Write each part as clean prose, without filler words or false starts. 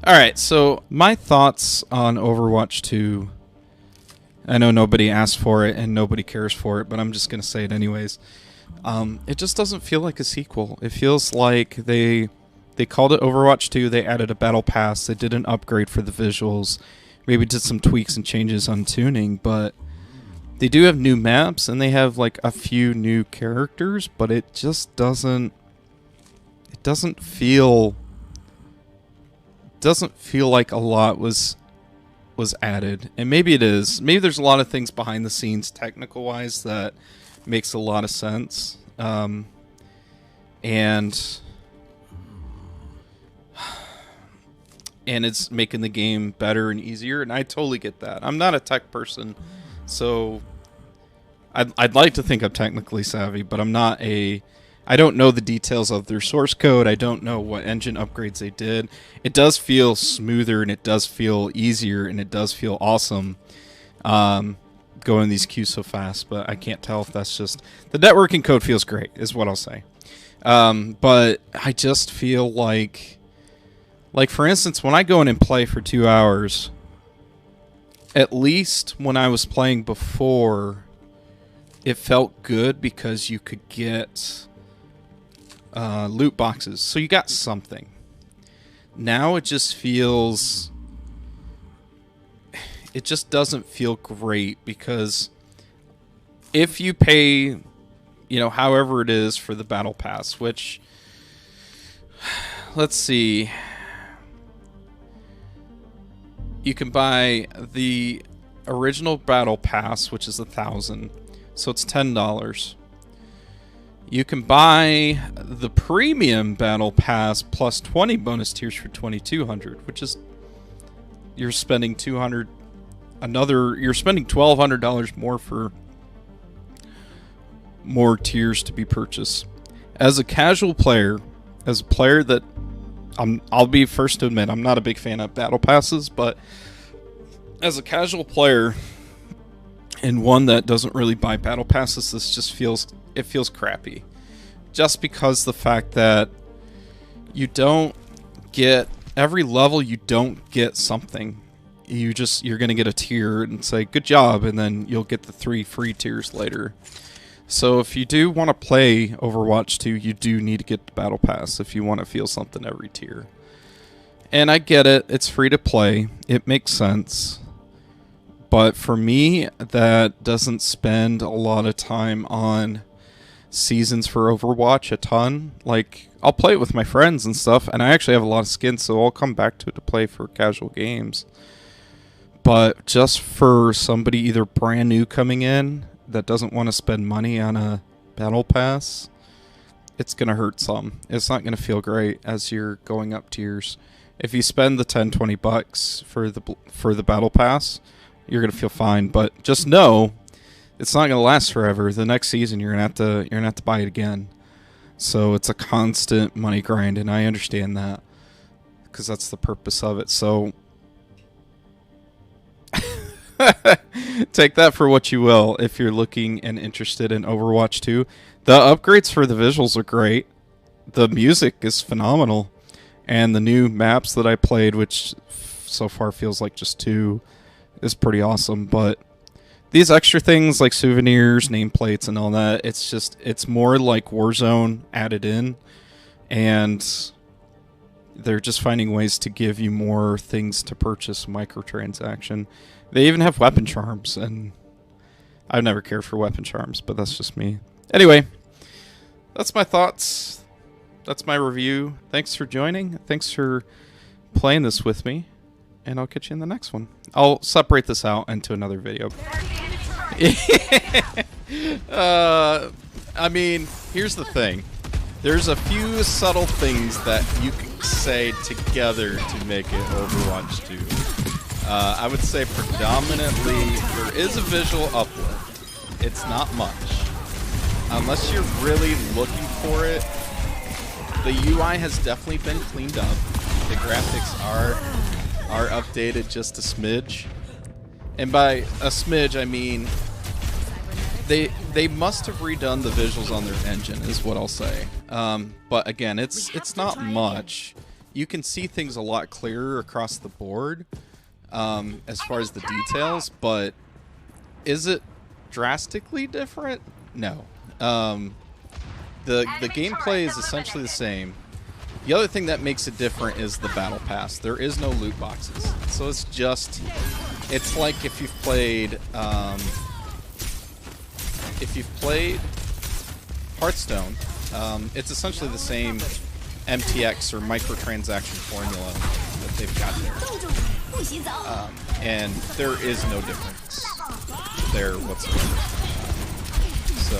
Alright, so my thoughts on Overwatch 2. I know nobody asked for it and nobody cares for it, but I'm just going to say it anyways. It just doesn't feel like a sequel. It feels like they called it Overwatch 2, they added a battle pass, they did an upgrade for the visuals, maybe did some tweaks and changes on tuning, but they do have new maps and they have like a few new characters, but it just doesn't feel like a lot was added. And maybe it is. Maybe there's a lot of things behind the scenes technical wise that makes a lot of sense. And it's making the game better and easier, and I totally get that. I'm not a tech person, so I'd like to think I'm technically savvy, but I don't know the details of their source code. I don't know what engine upgrades they did. It does feel smoother, and it does feel easier, and it does feel awesome going these queues so fast, but I can't tell if that's just... The networking code feels great, is what I'll say. But I just feel like for instance, when I go in and play for 2 hours, at least when I was playing before, it felt good because you could get loot boxes. So you got something. Now it just feels... It just doesn't feel great because if you pay, however it is for the battle pass, which... Let's see... You can buy the original battle pass, which is $1,000, so it's $10. You can buy the premium battle pass plus 20 bonus tiers for $2,200, which is you're spending $1,200 more for more tiers to be purchased. As a casual player, as a player that I'll be first to admit I'm not a big fan of battle passes, but as a casual player and one that doesn't really buy battle passes, this just feels crappy. Just because the fact that you don't get every level, you don't get something. You're going to get a tier and say good job, and then you'll get the 3 free tiers later. So if you do want to play Overwatch 2, you do need to get the battle pass if you want to feel something every tier. And I get it, it's free to play, it makes sense. But for me, that doesn't spend a lot of time on seasons for Overwatch a ton. Like, I'll play it with my friends and stuff, and I actually have a lot of skins, so I'll come back to it to play for casual games. But just for somebody either brand new coming in that doesn't want to spend money on a battle pass, it's going to hurt some. It's not going to feel great as you're going up tiers. If you spend the $10-20 for the battle pass, you're going to feel fine, but just know it's not going to last forever. The next season you're going to have to buy it again. So it's a constant money grind, and I understand that because that's the purpose of it. So take that for what you will if you're looking and interested in Overwatch 2. The upgrades for the visuals are great. The music is phenomenal. And the new maps that I played, which so far feels like just 2, is pretty awesome. But these extra things like souvenirs, nameplates, and all that, it's more like Warzone added in. And they're just finding ways to give you more things to purchase microtransaction. They even have weapon charms, and I've never cared for weapon charms, but that's just me. Anyway, that's my thoughts. That's my review. Thanks for joining. Thanks for playing this with me, and I'll catch you in the next one. I'll separate this out into another video. I mean, here's the thing. There's a few subtle things that you can say together to make it Overwatch 2. I would say predominantly there is a visual uplift. It's not much. Unless you're really looking for it, the UI has definitely been cleaned up. The graphics are updated just a smidge. And by a smidge, I mean they must have redone the visuals on their engine, is what I'll say. But again, it's not much. you can see things a lot clearer across the board as far as the details, but is it drastically different? No. The gameplay is essentially the same. The other thing that makes it different is the battle pass. There is no loot boxes, so it's like if you've played Hearthstone. It's essentially the same MTX or microtransaction formula that they've got there, and there is no difference there whatsoever. So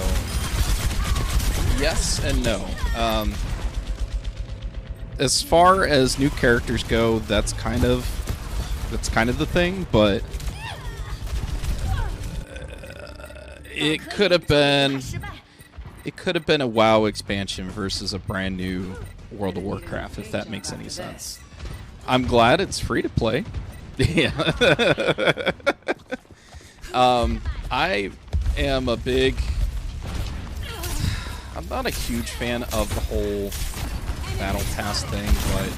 yes and no. As far as new characters go, that's kind of the thing, but it could have been a WoW expansion versus a brand new World of Warcraft, if that makes any sense. I'm glad it's free to play. Yeah. I am I'm not a huge fan of the whole battle pass thing, but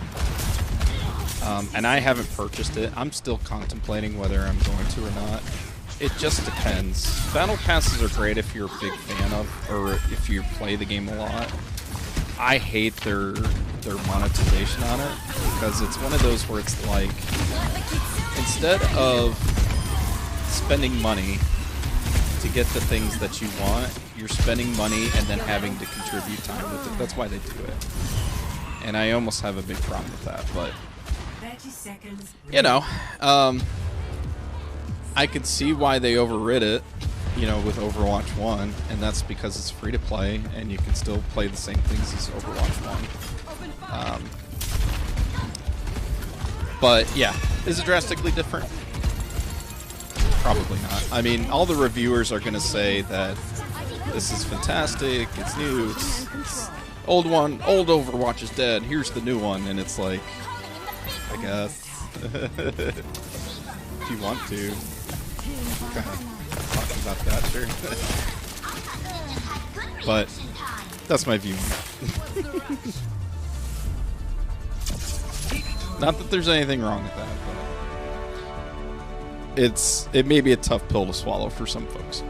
and I haven't purchased it. I'm still contemplating whether I'm going to or not. It just depends. Battle passes are great if you're a big fan of, or if you play the game a lot. I hate their monetization on it, because it's one of those where it's like, instead of spending money to get the things that you want, you're spending money and then having to contribute time with it. That's why they do it. And I almost have a big problem with that, but you know, I could see why they overrid it, you know, with Overwatch 1, and that's because it's free to play and you can still play the same things as Overwatch 1. But yeah, is it drastically different? Probably not. I mean, all the reviewers are going to say that this is fantastic, it's new, it's old Overwatch is dead, here's the new one, and it's like, I guess, if you want to, kind of talk about that, sure. But that's my view. Not that there's anything wrong with that, but it may be a tough pill to swallow for some folks.